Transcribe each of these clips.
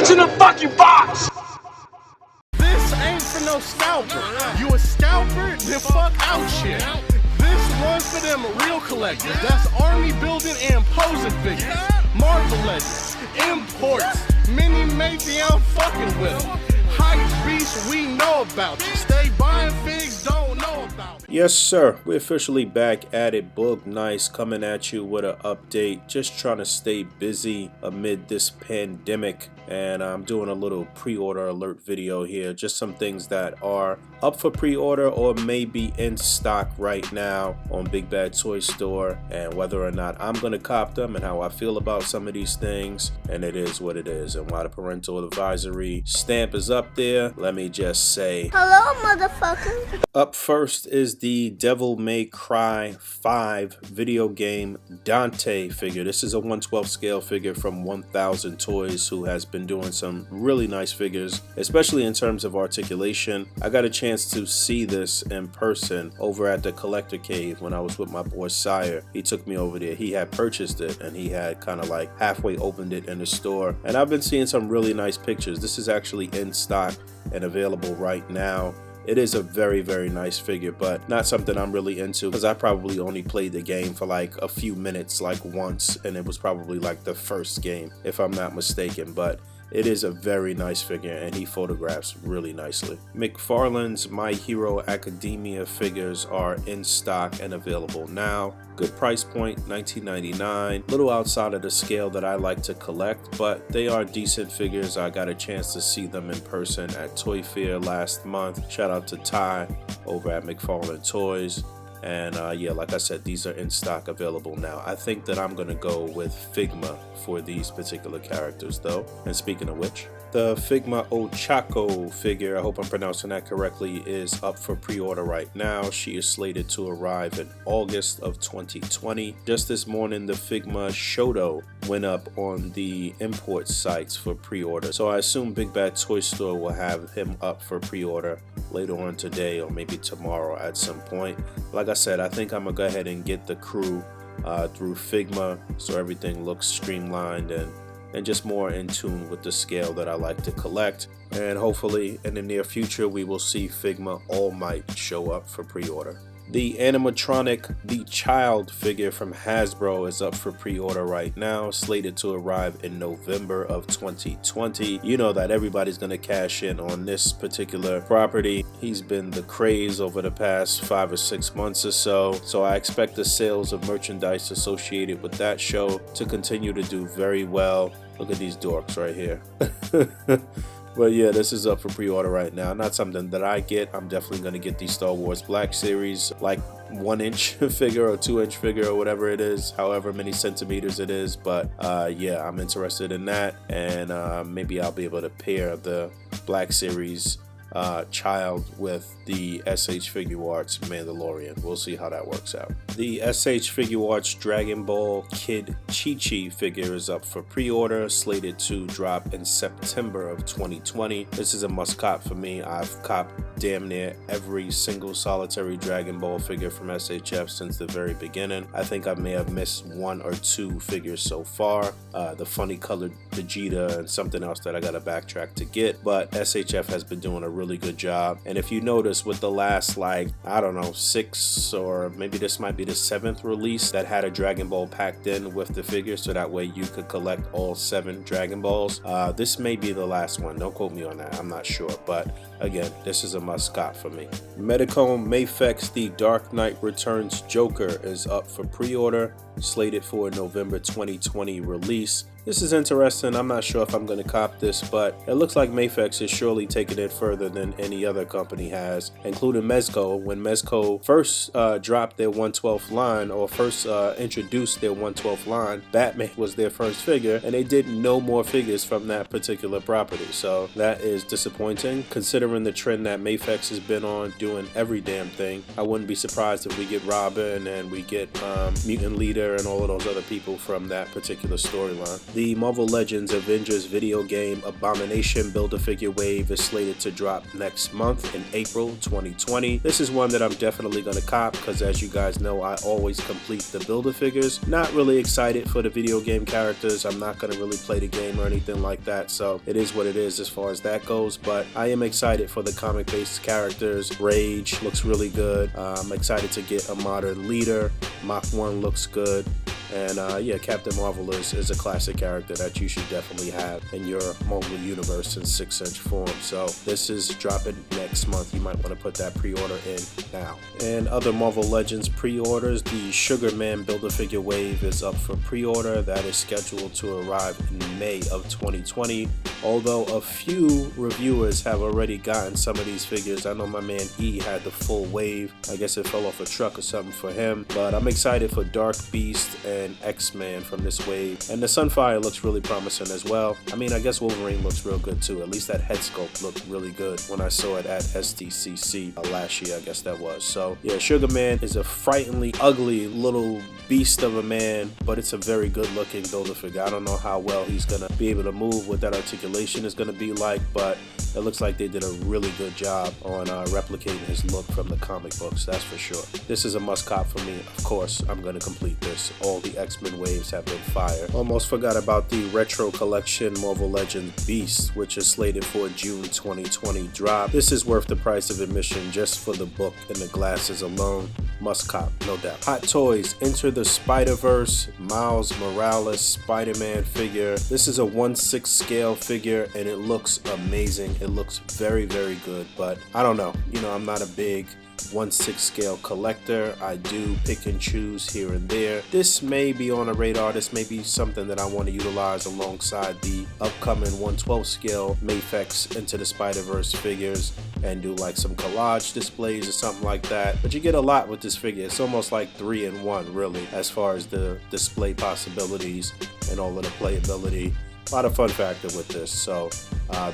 What's in the fucking box? This ain't for no scalper. You a scalper? Then fuck out shit. This one's for them real collectors. That's army building and posing figures. Marvel Legends, imports, mini matey, I'm fucking with them. Hype beast, we know about you. Stay buying figs, don't know about it. Yes, sir. We're officially back at it. Boog Nice coming at you with an update. Just trying to stay busy amid this pandemic. And I'm doing a little pre-order alert video here. Just some things that are up for pre-order or maybe in stock right now on Big Bad Toy Store, and whether or not I'm going to cop them and how I feel about some of these things. And it is what it is. And while the parental advisory stamp is up there, let me just say hello, motherfucker. Up first is the Devil May Cry 5 video game Dante figure. This is a 1/12 scale figure from 1000 Toys, who has been doing some really nice figures, especially in terms of articulation. I got a chance to see this in person over at the Collector Cave when I was with my boy Sire. He took me over there. He had purchased it and he had kind of like halfway opened it in the store, and I've been seeing some really nice pictures. This is actually in stock and available right now. It is a very, very nice figure, but not something I'm really into because I probably only played the game for like a few minutes, like once, and it was probably like the first game, if I'm not mistaken. But it is a very nice figure and he photographs really nicely. McFarlane's My Hero Academia figures are in stock and available now. Good price point, $19.99. Little outside of the scale that I like to collect, but they are decent figures. I got a chance to see them in person at Toy Fair last month. Shout out to Ty over at McFarlane Toys. And yeah, like I said, these are in stock, available now. I think that I'm gonna go with Figma for these particular characters though. And speaking of which, the Figma Ochako figure, I hope I'm pronouncing that correctly, is up for pre-order right now. She is slated to arrive in August of 2020. Just this morning, the Figma Shoto went up on the import sites for pre-order. So I assume Big Bad Toy Store will have him up for pre-order later on today or maybe tomorrow at some point. Like I said, I think I'm gonna go ahead and get the crew through Figma so everything looks streamlined and just more in tune with the scale that I like to collect. And hopefully in the near future we will see Figma All Might show up for pre-order. The animatronic The Child figure from Hasbro is up for pre-order right now, slated to arrive in November of 2020. You know that everybody's going to cash in on this particular property. He's been the craze over the past 5 or 6 months or so. So I expect the sales of merchandise associated with that show to continue to do very well. Look at these dorks right here. But yeah, this is up for pre-order right now. Not something that I get. I'm definitely going to get the Star Wars Black Series, like 1-inch figure or 2-inch figure or whatever it is, however many centimeters it is. But yeah, I'm interested in that. And maybe I'll be able to pair the Black Series Child with the S.H.Figuarts Mandalorian. We'll see how that works out. The S.H.Figuarts Dragon Ball Kid Chi-Chi figure is up for pre-order, slated to drop in September of 2020. This is a must cop for me. I've copped damn near every single solitary Dragon Ball figure from SHF since the very beginning. I think I may have missed 1 or 2 figures so far. The funny colored Vegeta and something else that I gotta backtrack to get, but SHF has been doing a really good job. And if you notice, with the last, like, I don't know, 6 or maybe this might be the 7th release that had a Dragon Ball packed in with the figure, so that way you could collect all 7 Dragon Balls. This may be the last one. Don't quote me on that. I'm not sure, but again, this is a must cop for me. Medicom Mafex The Dark Knight Returns Joker is up for pre-order, slated for a November 2020 release. This is interesting. I'm not sure if I'm going to cop this, but it looks like Mafex is surely taking it further than any other company has, including Mezco. When Mezco first dropped their 1/12 line, or first introduced their 1/12 line, Batman was their first figure, and they did no more figures from that particular property. So that is disappointing, considering the trend that Mafex has been on, doing every damn thing. I wouldn't be surprised if we get Robin and we get Mutant Leader and all of those other people from that particular storyline. The Marvel Legends Avengers video game Abomination Build-A-Figure wave is slated to drop next month in April 2020. This is one that I'm definitely going to cop because, as you guys know, I always complete the Build-A-Figures. Not really excited for the video game characters. I'm not going to really play the game or anything like that, so it is what it is as far as that goes, but I am excited for the comic-based characters. Rage looks really good. I'm excited to get a modern leader. Mach 1 looks good. And yeah, Captain Marvel is a classic character that you should definitely have in your Marvel universe in 6-inch form. So this is dropping next month. You might want to put that pre-order in now. And other Marvel Legends pre-orders, the Sugar Man Build-A-Figure wave is up for pre-order. That is scheduled to arrive in May of 2020. Although a few reviewers have already gotten some of these figures. I know my man E had the full wave. I guess it fell off a truck or something for him. But I'm excited for Dark Beast and X-Man from this wave. And the Sunfire looks really promising as well. I mean, I guess Wolverine looks real good too. At least that head sculpt looked really good when I saw it at SDCC last year, I guess that was. So yeah, Sugar Man is a frighteningly ugly little beast of a man, but it's a very good looking Build-A-Figure. I don't know how well he's gonna be able to move, what that articulation is gonna be like, but it looks like they did a really good job on replicating his look from the comic books, that's for sure. This is a must cop for me. Of course, I'm gonna complete this. All the X-Men waves have been fire. Almost forgot about the Retro Collection Marvel Legends Beast, which is slated for a June 2020 drop. This is worth the price of admission just for the book and the glasses alone. Must cop, no doubt. Hot Toys, Enter the Spider-Verse, Miles Morales Spider-Man figure. This is a 1/6 scale figure and it looks amazing. It looks very, very good, but I don't know. You know, I'm not a big 1/6 scale collector. I do pick and choose here and there. This may be on a radar. This may be something that I want to utilize alongside the upcoming 1/12 scale Mafex Into the Spider-Verse figures and do like some collage displays or something like that. But you get a lot with this figure. It's almost like 3-in-1 really, as far as the display possibilities and all of the playability. A lot of fun factor with this. So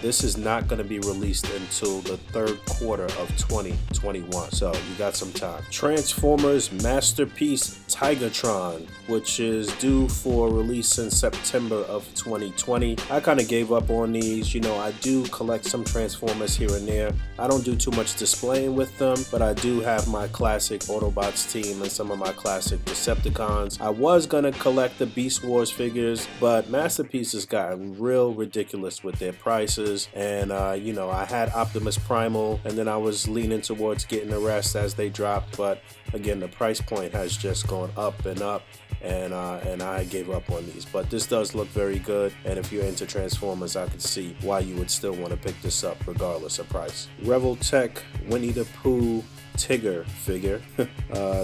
this is not going to be released until the third quarter of 2021. So you got some time. Transformers Masterpiece Tigatron, which is due for release in September of 2020. I kind of gave up on these. You know, I do collect some Transformers here and there. I don't do too much displaying with them, but I do have my classic Autobots team and some of my classic Decepticons. I was going to collect the Beast Wars figures, but Masterpiece has gotten real ridiculous with their prices. And you know, I had Optimus Primal and then I was leaning towards getting the rest as they dropped, but again, the price point has just gone up and up, and I gave up on these. But this does look very good, and if you're into Transformers, I could see why you would still want to pick this up regardless of price. Revoltech Winnie the Pooh Tiger figure.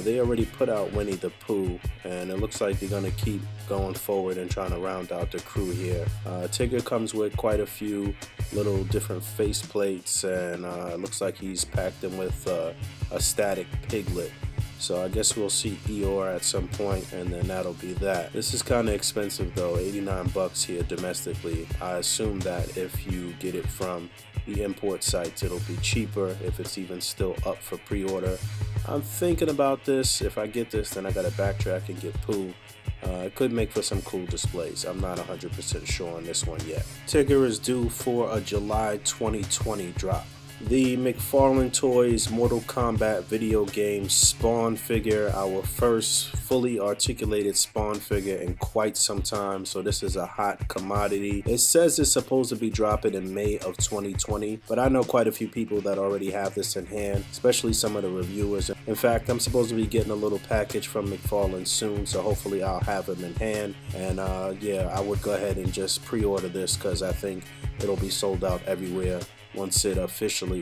They already put out Winnie the Pooh, and it looks like they're gonna keep going forward and trying to round out the crew here. Tiger comes with quite a few little different face plates, and it looks like he's packed in with a static piglet. So I guess we'll see Eeyore at some point, and then that'll be that. This is kind of expensive though, 89 bucks here domestically. I assume that if you get it from the import sites, it'll be cheaper if it's even still up for pre-order. I'm thinking about this. If I get this, then I gotta backtrack and get Pooh. It could make for some cool displays. I'm not 100% sure on this one yet. Tiger is due for a July 2020 drop. The McFarlane Toys Mortal Kombat video game Spawn figure, our first fully articulated Spawn figure in quite some time, so this is a hot commodity. It says it's supposed to be dropping in May of 2020, but I know quite a few people that already have this in hand, especially some of the reviewers. In fact, I'm supposed to be getting a little package from McFarlane soon, so hopefully I'll have them in hand. And yeah, I would go ahead and just pre-order this because I think it'll be sold out everywhere once it officially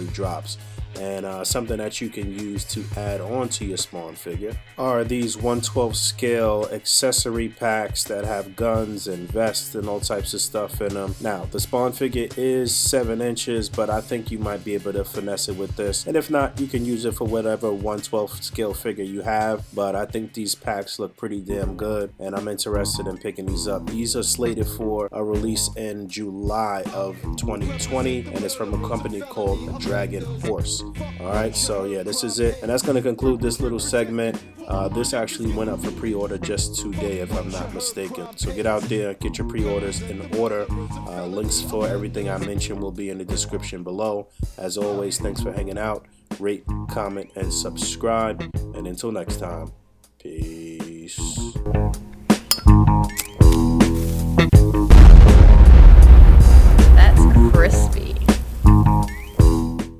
drops. And something that you can use to add on to your Spawn figure are these 1/12 scale accessory packs that have guns and vests and all types of stuff in them. Now, the Spawn figure is 7 inches, but I think you might be able to finesse it with this. And if not, you can use it for whatever 1/12 scale figure you have. But I think these packs look pretty damn good, and I'm interested in picking these up. These are slated for a release in July of 2020, and it's from a company called Dragon Force. Preorders. Alright, so yeah, this is it. And that's going to conclude this little segment. This actually went up for pre-order just today, if I'm not mistaken. So get out there, get your pre-orders in order. Links for everything I mentioned will be in the description below. As always, thanks for hanging out. Rate, comment, and subscribe. And until next time, peace.